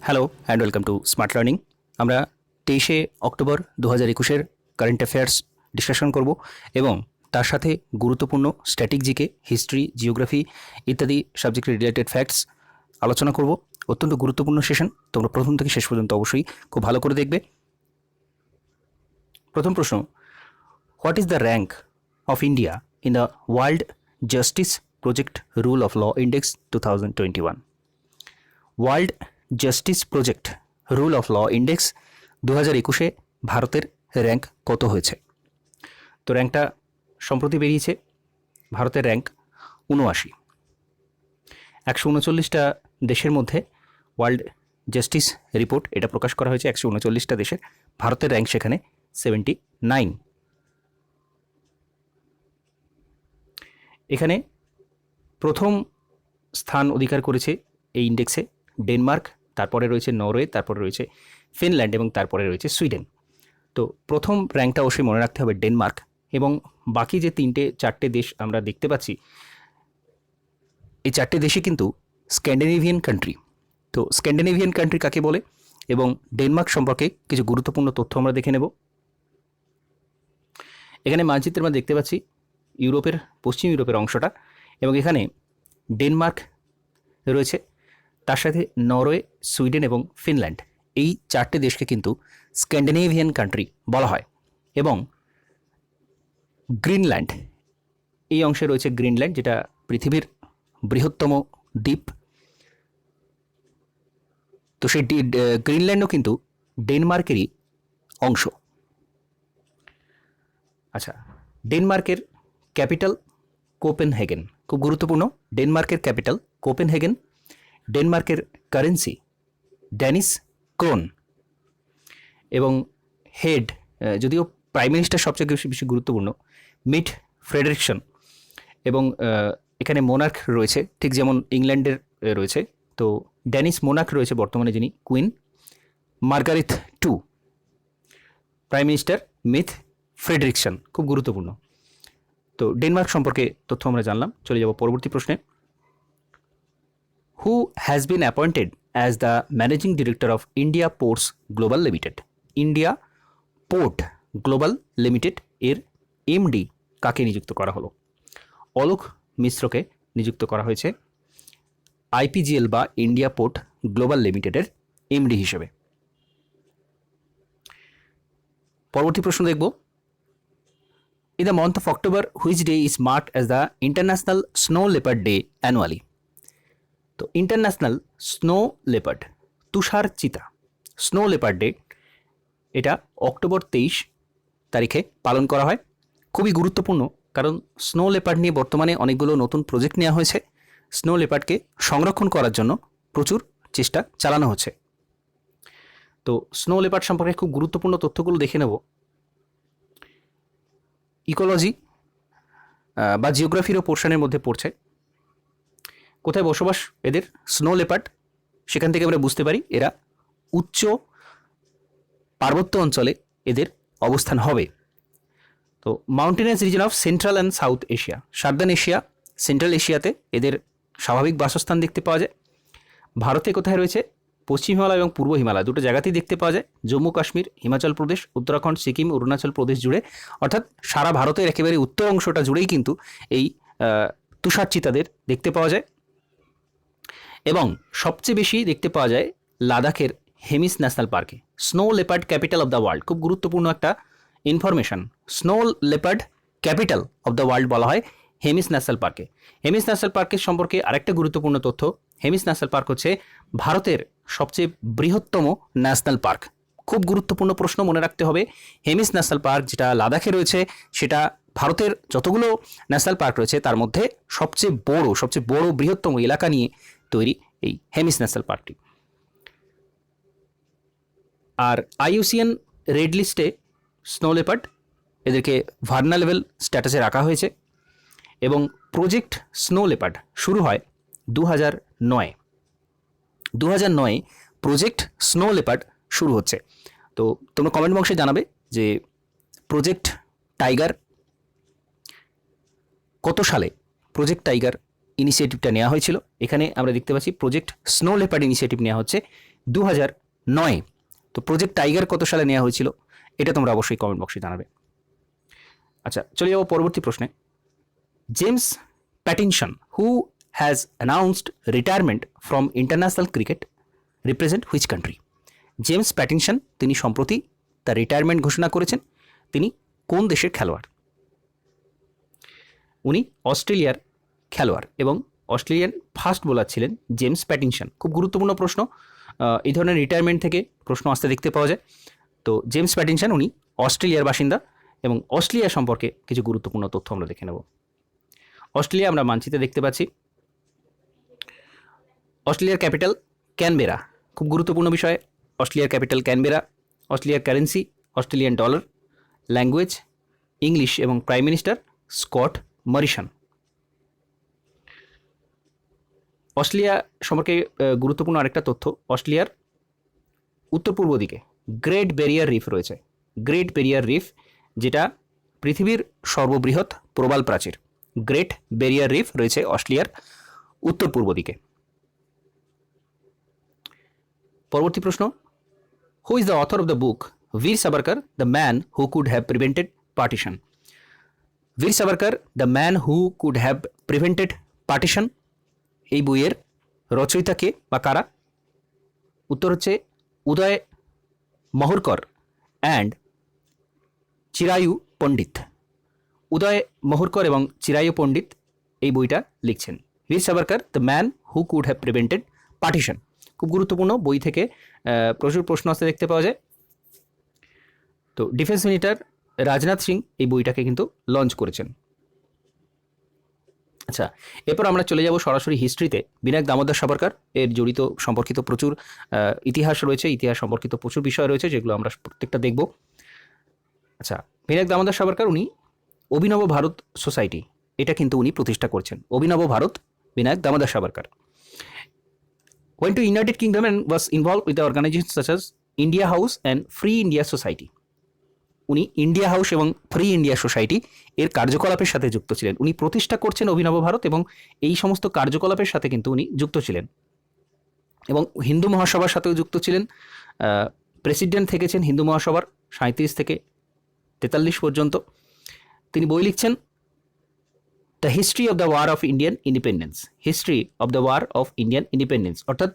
Hello and welcome to smart learning. আমরা 23শে October 2021-এর current affairs discussion করব এবং তার সাথে গুরুত্বপূর্ণ স্ট্যাটিক জিকে, হিস্ট্রি, জিওগ্রাফি ইত্যাদি সাবজেক্টের রিলেটেড ফ্যাক্টস আলোচনা করব। অত্যন্ত গুরুত্বপূর্ণ সেশন, তোমরা প্রথম থেকে শেষ পর্যন্ত অবশ্যই খুব ভালো করে দেখবে। প্রথম প্রশ্ন, what is the rank of India in the world justice project rule of law index 2021? World justice project rule of law index 2021-এ ভারতের র্যাঙ্ক কত হয়েছে? তো র্যাঙ্কটা সম্প্রতি বেরিয়েছে। ভারতের র্যাঙ্ক 79। 139টা দেশের মধ্যে ওয়ার্ল্ড জাস্টিস রিপোর্ট এটা প্রকাশ করা হয়েছে। 139টা দেশের, ভারতের র্যাঙ্ক সেখানে 79। এখানে প্রথম স্থান অধিকার করেছে এই ইন্ডেক্সে ডেনমার্ক, তারপরে রয়েছে নরওয়ে, তারপরে রয়েছে ফিনল্যান্ড এবং তারপরে রয়েছে সুইডেন। তো প্রথম র্যাঙ্কটা অবশ্যই মনে রাখতে হবে ডেনমার্ক, এবং বাকি যে 4টে দেশ আমরা দেখতে পাচ্ছি, এই 4টে দেশে কিন্তু স্ক্যান্ডিনেভিয়ান কান্ট্রি। তো স্ক্যান্ডিনেভিয়ান কান্ট্রি কাকে বলে এবং ডেনমার্ক সম্পর্কে কিছু গুরুত্বপূর্ণ তথ্য আমরা দেখে নেব। এখানে মানচিত্রে আমরা দেখতে পাচ্ছি ইউরোপের, পশ্চিম ইউরোপের অংশটা, এবং এখানে ডেনমার্ক রয়েছে, তার সাথে নরওয়ে, সুইডেন এবং ফিনল্যান্ড। এই 4টে দেশকে কিন্তু স্ক্যান্ডিনেভিয়ান কান্ট্রি বলা হয়। এবং গ্রিনল্যান্ড, এই অংশে রয়েছে গ্রিনল্যান্ড, যেটা পৃথিবীর বৃহত্তম দ্বীপ। তো সেই গ্রিনল্যান্ডও কিন্তু ডেনমার্কেরই অংশ। আচ্ছা, ডেনমার্কের ক্যাপিটাল কোপেনহেগেন, খুব গুরুত্বপূর্ণ। ডেনমার্কের ক্যাপিটাল কোপেনহেগেন। ডেনমার্কের কারেন্সি ড্যানিশ ক্রোন, এবং হেড, যদিও প্রাইম মিনিস্টার সবচেয়ে বেশি গুরুত্বপূর্ণ, মিট ফ্রেডরিকসন। এবং এখানে মোনার্ক রয়েছে, ঠিক যেমন ইংল্যান্ডের রয়েছে। তো ড্যানিশ মোনার্ক রয়েছে বর্তমানে, যিনি queen Margaret two. Prime minister Mette Frederiksen, খুব গুরুত্বপূর্ণ। তো ডেনমার্ক সম্পর্কে তথ্য আমরা জানলাম। চলে যাব পরবর্তী প্রশ্নে। হু has been appointed as the managing director of India ports global limited? India port global limited এর এমডি কাকে নিযুক্ত করা হলো? অলোক মিশ্রকে নিযুক্ত করা হয়েছে আইপিজিএল বা ইন্ডিয়া পোর্ট গ্লোবাল লিমিটেডের এমডি হিসেবে। পরবর্তী প্রশ্ন দেখব। In the month of October which day is marked as the international snow leopard day annually? তো ইন্টারন্যাশনাল স্নো লেপার্ড, তুষার চিতা স্নো লেপার্ড ডে, এটা অক্টোবর 23 তারিখে পালন করা হয়। খুবই গুরুত্বপূর্ণ, কারণ স্নো লেপার্ড নিয়ে বর্তমানে অনেকগুলো নতুন প্রজেক্ট নেওয়া হয়েছে। স্নো লেপার্ডকে সংরক্ষণ করার জন্য প্রচুর চেষ্টা চালানো হচ্ছে। তো স্নো লেপার্ড সম্পর্কে খুব গুরুত্বপূর্ণ তথ্যগুলো দেখে নেব। ইকোলজি বা জিওগ্রাফিরও পোর্শনের মধ্যে পড়ছে। কোথায় বসবাস এদের স্নো লেপার্ড, সেখান থেকে আমরা বুঝতে পারি এরা উচ্চ পার্বত্য অঞ্চলে এদের অবস্থান হবে। তো mountainous region of central and south Asia, southern Asia, central এশিয়াতে এদের স্বাভাবিক বাসস্থান দেখতে পাওয়া যায়। ভারতে কোথায় রয়েছে? পশ্চিম হিমালয় এবং পূর্ব হিমালয়, দুটো জায়গাতেই দেখতে পাওয়া যায়। জম্মু কাশ্মীর, হিমাচল প্রদেশ, উত্তরাখণ্ড, সিকিম, অরুণাচল প্রদেশ জুড়ে, অর্থাৎ সারা ভারতের একেবারে উত্তর অংশটা জুড়েই কিন্তু এই তুষার চিতাদের দেখতে পাওয়া যায়। এবং সবচেয়ে বেশি দেখতে পাওয়া যায় লাদাখের হেমিস ন্যাশনাল পার্কে। Snow leopard capital of the world, খুব গুরুত্বপূর্ণ একটা information. Snow leopard capital of the world বলা হয় হেমিস ন্যাশনাল পার্কে। হেমিস ন্যাশনাল পার্কের সম্পর্কে আরেকটা গুরুত্বপূর্ণ তথ্য, হেমিস ন্যাশনাল পার্ক হচ্ছে ভারতের সবচেয়ে বৃহত্তম ন্যাশনাল পার্ক। খুব গুরুত্বপূর্ণ প্রশ্ন, মনে রাখতে হবে। হেমিস ন্যাশনাল পার্ক যেটা লাদাখে রয়েছে, সেটা ভারতের যতগুলো ন্যাশনাল পার্ক রয়েছে তার মধ্যে সবচেয়ে বড় বৃহত্তম এলাকা নিয়ে তৈরি এই হেমিস ন্যাশনাল পার্কটি। আর আইইউসিএন রেড লিস্টে স্নো লেপার্ড, এদেরকে ভার্নালেবল স্ট্যাটাসে রাখা হয়েছে। এবং প্রজেক্ট স্নো লেপার্ড শুরু হয় 2009। 2009 প্রজেক্ট স্নো লেপার্ড শুরু হচ্ছে। তো তোমরা কমেন্ট বক্সে জানাবে যে প্রজেক্ট টাইগার কত সালে প্রজেক্ট টাইগার ইনিশিয়েটিভটা নেওয়া হয়েছিল। এখানে আমরা দেখতে পাচ্ছি প্রজেক্ট স্নো লেপার্ড ইনিশিয়েটিভ নেওয়া হচ্ছে 2009। তো প্রজেক্ট টাইগার কত সালে নেওয়া হয়েছিল এটা তোমরা অবশ্যই কমেন্ট বক্সে জানাবে। আচ্ছা, চলে যাবো পরবর্তী প্রশ্নে। James Pattinson, who has announced retirement from international cricket, represent which country? James Pattinson তিনি সম্প্রতি তার রিটায়ারমেন্ট ঘোষণা করেছেন। তিনি কোন দেশের খেলোয়াড়? উনি অস্ট্রেলিয়ার খেলোয়াড় এবং অস্ট্রেলিয়ান ফাস্ট বোলার ছিলেন জেমস প্যাটিনসন। খুব গুরুত্বপূর্ণ প্রশ্ন, এই ধরনের রিটায়ারমেন্ট থেকে প্রশ্ন আসতে দেখতে পাওয়া যায়। তো জেমস প্যাটিনসন উনি অস্ট্রেলিয়ার বাসিন্দা এবং অস্ট্রেলিয়া সম্পর্কে কিছু গুরুত্বপূর্ণ তথ্য আমরা দেখে নেব। অস্ট্রেলিয়া আমরা মানচিত্রে দেখতে পাচ্ছি। অস্ট্রেলিয়ার ক্যাপিটাল ক্যানবেরা, খুব গুরুত্বপূর্ণ বিষয়। অস্ট্রেলিয়ার ক্যাপিটাল ক্যানবেরা। অস্ট্রেলিয়ার currency Australian dollar. Language English এবং প্রাইম মিনিস্টার স্কট মরিসন। অস্ট্রেলিয়া সম্পর্কে গুরুত্বপূর্ণ আরেকটা তথ্য, অস্ট্রেলিয়ার উত্তর পূর্ব দিকে গ্রেট ব্যারিয়ার রিফ রয়েছে। গ্রেট ব্যারিয়ার রিফ যেটা পৃথিবীর সর্ববৃহৎ প্রবাল প্রাচীর। গ্রেট ব্যারিয়ার রিফ রয়েছে অস্ট্রেলিয়ার উত্তর পূর্ব দিকে। পরবর্তী প্রশ্ন, who is the author of the book Veer Savarkar the man who could have prevented partition? Veer Savarkar the man who could have prevented partition, এই বইয়ের রচয়িতা কে বা কারা? উত্তর হচ্ছে উদয় মহুরকর অ্যান্ড চিরায়ু পণ্ডিত। উদয় মহুরকর এবং চিরায়ু পণ্ডিত এই বইটা লিখছেন। বীর Savarkar the man who could have prevented partition, খুব গুরুত্বপূর্ণ, বই থেকে প্রচুর প্রশ্ন আসতে দেখতে পাওয়া যায়। তো ডিফেন্স মিনিস্টার রাজনাথ সিং এই বইটাকে কিন্তু লঞ্চ করেছেন। আচ্ছা, এরপর আমরা চলে যাব সরাসরি হিস্ট্রিতে। বিনায়ক দামোদর সাভারকর এর জড়িত সম্পর্কিত প্রচুর ইতিহাস রয়েছে, ইতিহাস সম্পর্কিত প্রচুর বিষয় রয়েছে যেগুলো আমরা প্রত্যেকটা দেখব। আচ্ছা, বিনায়ক দামোদর সাভারকর উনি অভিনব ভারত সোসাইটি এটা কিন্তু উনি প্রতিষ্ঠা করছেন। Abhinav Bharat, Vinayak Damodar Savarkar. went to United Kingdom and was involved with the organizations such as India House and Free India Society. উনি ইন্ডিয়া হাউস এবং ফ্রি ইন্ডিয়া সোসাইটি এর কার্যকলাপের সাথে যুক্ত ছিলেন। উনি প্রতিষ্ঠা করছেন অভিনব ভারত এবং এই সমস্ত কার্যকলাপের সাথে কিন্তু উনি যুক্ত ছিলেন এবং হিন্দু মহাসভার সাথেও যুক্ত ছিলেন। প্রেসিডেন্ট থেকেছেন হিন্দু মহাসভার 37 থেকে 43 পর্যন্ত। তিনি বই লিখছেন the history of the war of Indian independence. History of the war of Indian independence, অর্থাৎ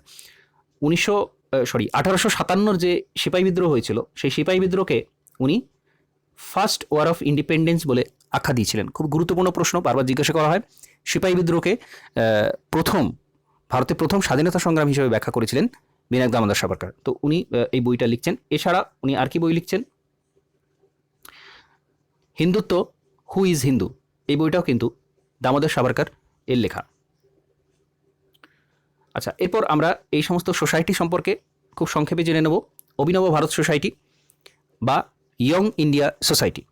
1857 যে সিপাহী বিদ্রোহ হয়েছিল সেই সিপাহী বিদ্রোহকে উনি ফার্স্ট ওয়ার অফ ইন্ডিপেন্ডেন্স বলে আখ্যা দিয়েছিলেন। খুব গুরুত্বপূর্ণ প্রশ্ন, বারবার জিজ্ঞাসা করা হয়। সিপাহী বিদ্রোহকে ভারতের প্রথম স্বাধীনতা সংগ্রাম হিসেবে ব্যাখ্যা করেছিলেন বিনায়ক দামোদর সাভারকর। তো উনি এই বইটা লিখছেন। এছাড়া উনি আর কি বই লিখছেন? হিন্দুত্ব, হু ইজ হিন্দু, এই বইটাও কিন্তু দামোদর সাভারকর এর লেখা। আচ্ছা, এরপর আমরা এই সমস্ত সোসাইটি সম্পর্কে খুব সংক্ষেপে জেনে নেব। অভিনব ভারত সোসাইটি বা ইয়ং ইন্ডিয়া সোসাইটি,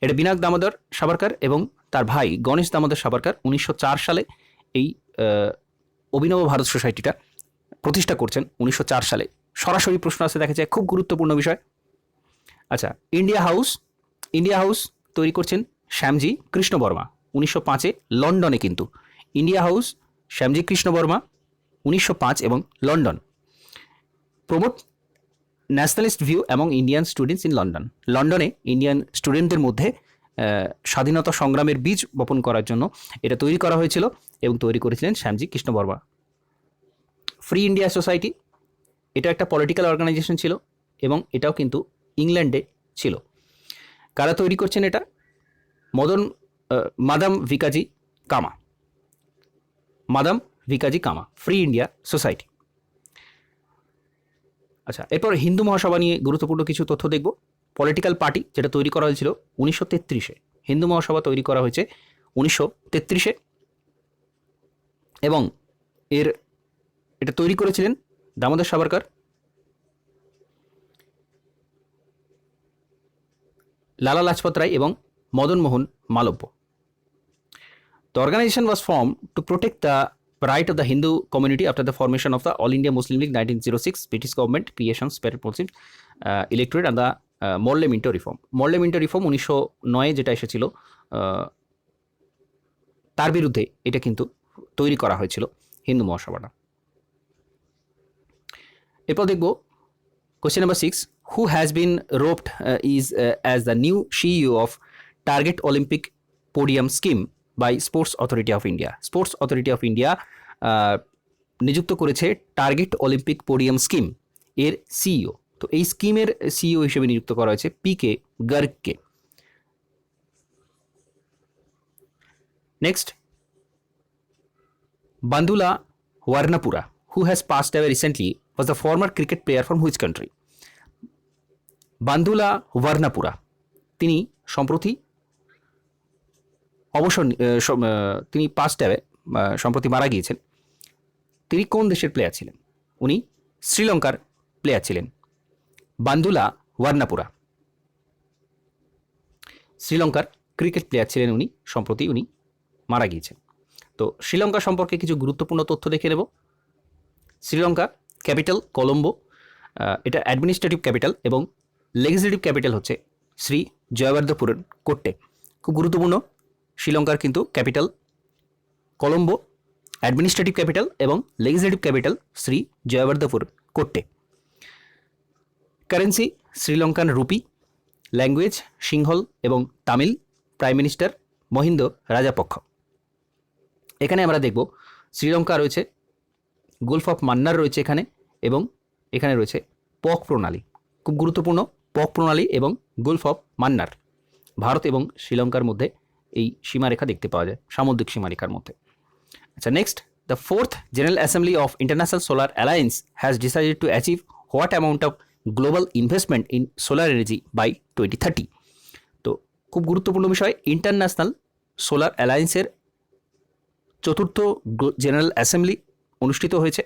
এটা বিনায়ক দামোদর সাভারকর এবং তার ভাই গণেশ দামোদর সাভারকর 1904 সালে এই অভিনব ভারত সোসাইটিটা প্রতিষ্ঠা করছেন। 1904 সালে। সরাসরি প্রশ্ন আসতে দেখা যায়, খুব গুরুত্বপূর্ণ বিষয়। আচ্ছা, ইন্ডিয়া হাউস তৈরি করছেন শ্যামজি কৃষ্ণ বর্মা 1905-এ লন্ডনে। কিন্তু ইন্ডিয়া হাউস, শ্যামজি কৃষ্ণ বর্মা 1905 এবং London. Promote nationalist view among Indian students in London. লন্ডনে ইন্ডিয়ান স্টুডেন্টদের মধ্যে স্বাধীনতা সংগ্রামের বীজ বপন করার জন্য এটা তৈরি করা হয়েছিল এবং তৈরি করেছিলেন Shyamji Krishna Varma. Free India society, এটা একটা পলিটিক্যাল অর্গানাইজেশন ছিল এবং এটাও কিন্তু ইংল্যান্ডে ছিল। কারা তৈরি করছেন এটা? মাদাম ভিকাজি কামা। মাদাম ভিকাজি কামা, ফ্রি ইন্ডিয়া সোসাইটি। আচ্ছা, এরপর হিন্দু মহাসভা নিয়ে গুরুত্বপূর্ণ কিছু তথ্য দেখব। পলিটিক্যাল পার্টি যেটা তৈরি করা হয়েছিল 1933-এ। হিন্দু মহাসভা তৈরি করা হয়েছে 1933-এ এবং এটা তৈরি করেছিলেন দামোদর সাভারকর, লালা লাজপত রায় এবং Madan Mohan Malviya. The organization was formed to protect the right of the Hindu community after the formation of the All India Muslim League 1906, British government creation, spirit policy, electorate and the Morley Minto reform. Morley Minto reform 1909 যেটা এসেছিল তার বিরুদ্ধে এটা কিন্তু তৈরি করা হয়েছিল হিন্দু মহাসভাটা। এরপর দেখব question number 6, who has been roped is as the new CEO of target Olympic podium scheme by sports authority of India. Sports authority of India নিযুক্ত করেছে টার্গেট অলিম্পিক পোডিয়াম স্কিম এর সিইও। তো এই স্কিমের সিইও হিসেবে নিযুক্ত করা হয়েছে পি.কে. গার্গকে। Next, Bandula Warnapura, who has passed away recently, was the former cricket player from which country? Bandula Warnapura তিনি সম্প্রতি তিনি পাস্ট অ্যাওয়ে সম্প্রতি মারা গিয়েছেন। তিনি কোন দেশের প্লেয়ার ছিলেন? উনি শ্রীলঙ্কার প্লেয়ার ছিলেন। বান্দুলা ওয়ার্নাপুরা শ্রীলঙ্কার ক্রিকেট প্লেয়ার ছিলেন উনি, সম্প্রতি উনি মারা গিয়েছেন। তো শ্রীলঙ্কা সম্পর্কে কিছু গুরুত্বপূর্ণ তথ্য দেখে নেব। শ্রীলঙ্কা ক্যাপিটাল কলম্বো, এটা অ্যাডমিনিস্ট্রেটিভ ক্যাপিটাল, এবং লেজিসলেটিভ ক্যাপিটাল হচ্ছে শ্রী জয়বর্ধপুর কোট্টে। খুব গুরুত্বপূর্ণ, শ্রীলঙ্কার কিন্তু ক্যাপিটাল কলম্বো, অ্যাডমিনিস্ট্রেটিভ ক্যাপিটাল এবং legislative capital Sri Jayawardenepura Kotte. Currency Sri Lankan rupee, language Sinhala এবং তামিল, প্রাইম মিনিস্টার মহিন্দ রাজাপক্ষ। এখানে আমরা দেখব শ্রীলঙ্কা রয়েছে, গলফ অফ মান্নার রয়েছে এখানে, এবং এখানে রয়েছে পক প্রণালী। খুব গুরুত্বপূর্ণ, পক প্রণালী এবং গলফ অফ মান্নার ভারত এবং শ্রীলঙ্কার মধ্যে এই সীমারেখা দেখতে পাওয়া যায়, সামুদ্রিক সীমারেখার মধ্যে। আচ্ছা, next, the 4th general assembly of international solar alliance has decided to achieve what amount of global investment in solar energy by 2030? তো খুব গুরুত্বপূর্ণ বিষয়, ইন্টারন্যাশনাল সোলার অ্যালায়েন্সের 4th জেনারেল অ্যাসেম্বলি অনুষ্ঠিত হয়েছে,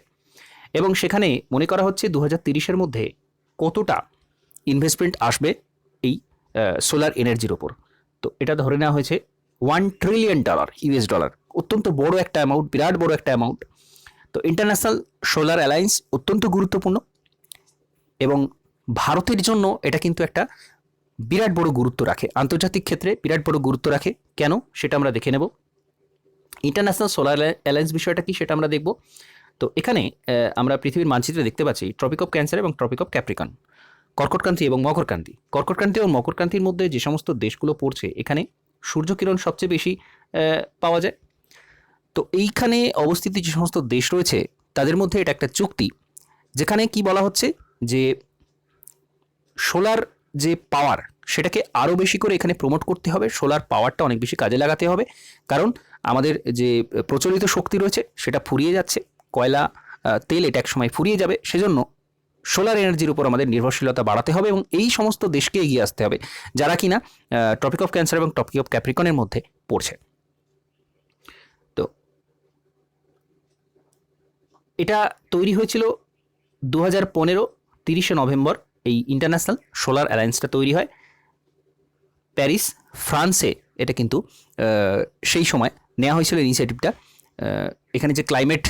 এবং সেখানে মনে করা হচ্ছে 2030-এর মধ্যে কতটা ইনভেস্টমেন্ট আসবে এই সোলার এনার্জির ওপর। তো এটা ধরে নেওয়া হয়েছে $1 ট্রিলিয়ন ইউএস ডলার, অত্যন্ত বড় একটা অ্যামাউন্ট, বিরাট বড় একটা অ্যামাউন্ট। তো ইন্টারন্যাশনাল সোলার অ্যালায়েন্স অত্যন্ত গুরুত্বপূর্ণ, এবং ভারতের জন্য এটা কিন্তু একটা বিরাট বড় গুরুত্ব রাখে, আন্তর্জাতিক ক্ষেত্রে বিরাট বড় গুরুত্ব রাখে। কেন সেটা আমরা দেখে নেব। ইন্টারন্যাশনাল সোলার অ্যালায়েন্স বিষয়টা কি সেটা আমরা দেখব। তো এখানে আমরা পৃথিবীর মানচিত্রে দেখতে পাচ্ছি ট্রপিক অফ ক্যান্সার এবং ট্রপিক অফ ক্যাপ্রিকন, কর্কটক্রান্তি এবং মকরক্রান্তি। কর্কটক্রান্তি এবং মকরক্রান্তির মধ্যে যে সমস্ত দেশগুলো পড়ছে, এখানে সূর্যকিরণ সবচেয়ে বেশি পাওয়া যায়। তো এইখানে অবস্থিত যে সমস্ত দেশ রয়েছে তাদের মধ্যে এটা একটা চুক্তি, যেখানে কি বলা হচ্ছে যে সোলার যে পাওয়ার সেটাকে আরও বেশি করে এখানে প্রমোট করতে হবে, সোলার পাওয়ারটা অনেক বেশি কাজে লাগাতে হবে। কারণ আমাদের যে প্রচলিত শক্তি রয়েছে সেটা ফুরিয়ে যাচ্ছে, কয়লা তেল এটা এক সময় ফুরিয়ে যাবে, সেজন্য সোলার এনার্জির উপর আমাদের নির্ভরশীলতা বাড়াতে হবে, এবং এই সমস্ত দেশকে এগিয়ে আসতে হবে যারা কিনা ট্রপিক অফ ক্যান্সার এবং ট্রপিক অফ ক্যাপ্রিকনের মধ্যে পড়ছে। তো এটা তৈরি হয়েছিল 2015 30শে নভেম্বর, এই ইন্টারন্যাশনাল সোলার অ্যালায়েন্সটা তৈরি হয় প্যারিস, ফ্রান্সে। এটা কিন্তু সেই সময় নেওয়া হয়েছিল ইনিশিয়েটিভটা। এখানে যে ক্লাইমেট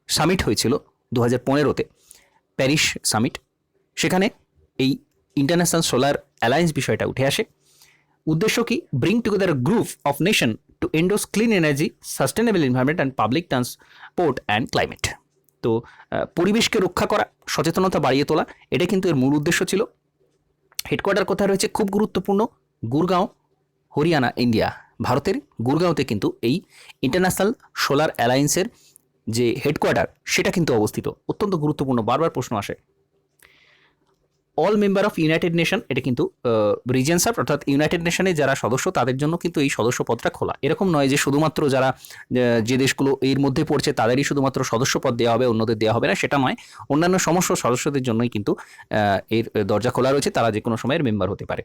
সামিট হয়েছিল 2015-তে, প্যারিস সামিট, সেখানে এই ইন্টারন্যাশনাল সোলার অ্যালায়েন্স বিষয়টা উঠে আসে। উদ্দেশ্য কি? Bring together group of nation to endorse clean energy, sustainable environment and public transport and climate. তো পরিবেশকে রক্ষা করা, সচেতনতা বাড়িয়ে তোলা, এটা কিন্তু এর মূল উদ্দেশ্য ছিল। হেডকোয়ার্টার কোথায় রয়েছে? খুব গুরুত্বপূর্ণ, গুরগাঁও, হরিয়ানা, ইন্ডিয়া। ভারতের গুরগাঁওতে কিন্তু এই ইন্টারন্যাশনাল সোলার অ্যালায়েন্সের যে হেডকোয়ার্টার সেটা কিন্তু অবস্থিত। অত্যন্ত গুরুত্বপূর্ণ, বারবার প্রশ্ন আসে। All member of United nation, এটা কিন্তু রিজেন্স অফ, অর্থাৎ ইউনাইটেড নেশনে যারা সদস্য তাদের জন্য কিন্তু এই সদস্য পদটা খোলা। এরকম নয় যে শুধুমাত্র যারা যে দেশগুলো এর মধ্যে পড়ছে তাদেরই শুধুমাত্র সদস্য পদ দেওয়া হবে, অন্যদের দেওয়া হবে না, সেটা নয়। অন্যান্য সমস্ত সদস্যদের জন্যই কিন্তু এর দরজা খোলা রয়েছে, তারা যে কোনো সময়ের মেম্বার হতে পারে।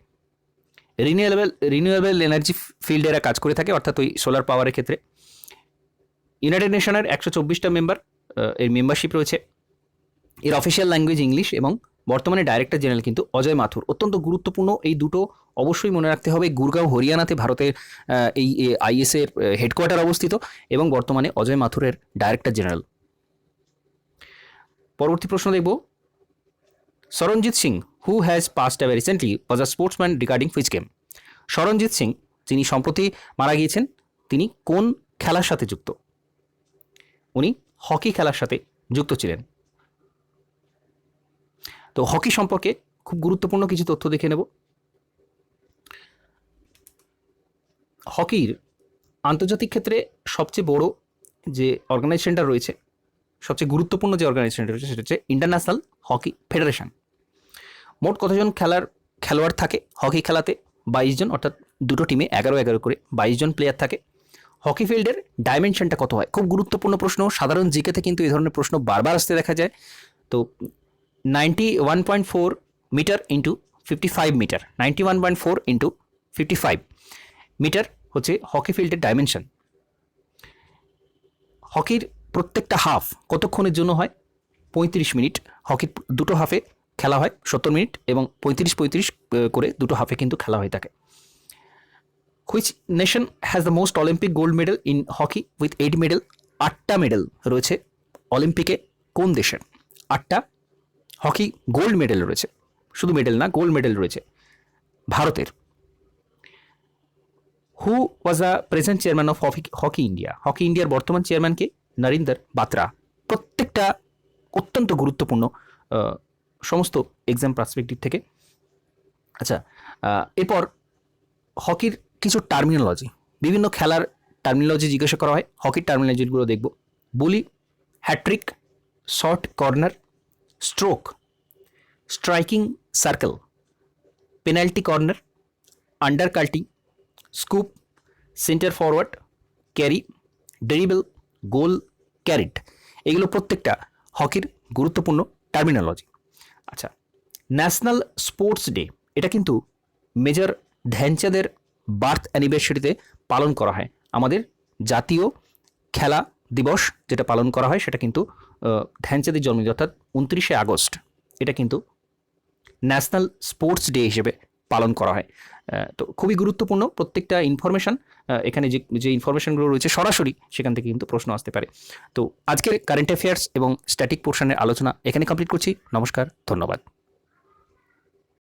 রিনিউয়েবল এনার্জি ফিল্ডে এরা কাজ করে থাকে, অর্থাৎ ওই সোলার পাওয়ারের ক্ষেত্রে। ইউনাইটেড নেশনের 124টা মেম্বার এর মেম্বারশিপ রয়েছে। এর অফিসিয়াল ল্যাঙ্গুয়েজ ইংলিশ, এবং বর্তমানে ডাইরেক্টর জেনারেল কিন্তু অজয় মাথুর। অত্যন্ত গুরুত্বপূর্ণ, এই দুটো অবশ্যই মনে রাখতে হবে। গুরগাঁও, হরিয়ানাতে ভারতের এই আইএসএর হেডকোয়ার্টার অবস্থিত, এবং বর্তমানে অজয় মাথুরের ডাইরেক্টর জেনারেল। পরবর্তী প্রশ্ন দেখব, Saranjit Singh, who has passed away recently, was a sportsman regarding which game? Saranjit Singh যিনি সম্প্রতি মারা গিয়েছেন, তিনি কোন খেলার সাথে যুক্ত? উনি হকি খেলার সাথে যুক্ত ছিলেন। তো হকি সম্পর্কে খুব গুরুত্বপূর্ণ কিছু তথ্য দেখে নেব। হকির আন্তর্জাতিক ক্ষেত্রে সবচেয়ে বড় যে অর্গানাইজেশনটা রয়েছে, সবচেয়ে গুরুত্বপূর্ণ যে অর্গানাইজেশনটা রয়েছে সেটা হচ্ছে ইন্টারন্যাশনাল হকি ফেডারেশন। মোট কতজন খেলোয়াড় থাকে হকি খেলাতে? 22 জন, অর্থাৎ দুটো টিমে 11 করে 22 জন প্লেয়ার থাকে। হকি ফিল্ডের ডাইমেনশনটা কত হয়? খুব গুরুত্বপূর্ণ প্রশ্ন, সাধারণ জিকেতে কিন্তু এই ধরনের প্রশ্ন বারবার আসতে দেখা যায়। তো 91.4 meter into 55 meter, 91.4 into 55 meter হচ্ছে হকি ফিল্ডের ডাইমেনশন। হকির প্রত্যেকটা হাফ কতক্ষণের জন্য হয়? 35 মিনিট। হকির দুটো হাফে খেলা হয় 70 মিনিট এবং 35 করে দুটো হাফে কিন্তু খেলা হয়ে থাকে। Which nation has the most Olympic gold medal in hockey with 8 medal? 8টা মেডেল রয়েছে অলিম্পিকে কোন দেশের? 8টা হকি গোল্ড মেডেল রয়েছে, শুধু মেডেল না, গোল্ড মেডেল রয়েছে ভারতের। Who was a present chairman of hockey India? Hockey ইন্ডিয়ার বর্তমান চেয়ারম্যানকে? নরিন্দর বাত্রা। প্রত্যেকটা অত্যন্ত গুরুত্বপূর্ণ সমস্ত এক্সাম পার্সপেক্টিভ থেকে। আচ্ছা, এরপর হকির কিছু টার্মিনোলজি, বিভিন্ন খেলার টার্মিনোলজি জিজ্ঞাসা করা হয়, হকির টার্মিনোলজিগুলো দেখব। Bully, hattrick, short corner, stroke, striking circle, penalty corner, under cutting, scoop, centre forward, carry, dribble, goal, ক্যারিট। এগুলো প্রত্যেকটা হকির গুরুত্বপূর্ণ টার্মিনোলজি। আচ্ছা, ন্যাশনাল স্পোর্টস ডে এটা কিন্তু মেজর ধ্যানচাঁদের বার্থ অ্যানিভার্সারিতে পালন করা হয়। আমাদের জাতীয় খেলা দিবস যেটা পালন করা হয় সেটা কিন্তু ধ্যানচাঁদের জন্মদিন, অর্থাৎ 29শে আগস্ট। এটা কিন্তু ন্যাশনাল স্পোর্টস ডে হিসেবে পালন করা হয়। তো খুবই গুরুত্বপূর্ণ প্রত্যেকটা ইনফরমেশান। এখানে যে ইনফরমেশানগুলো রয়েছে সরাসরি সেখান থেকে কিন্তু প্রশ্ন আসতে পারে। তো আজকের কারেন্ট অ্যাফেয়ার্স এবং স্ট্যাটিক পোর্শনের আলোচনা এখানে কমপ্লিট করছি। নমস্কার, ধন্যবাদ।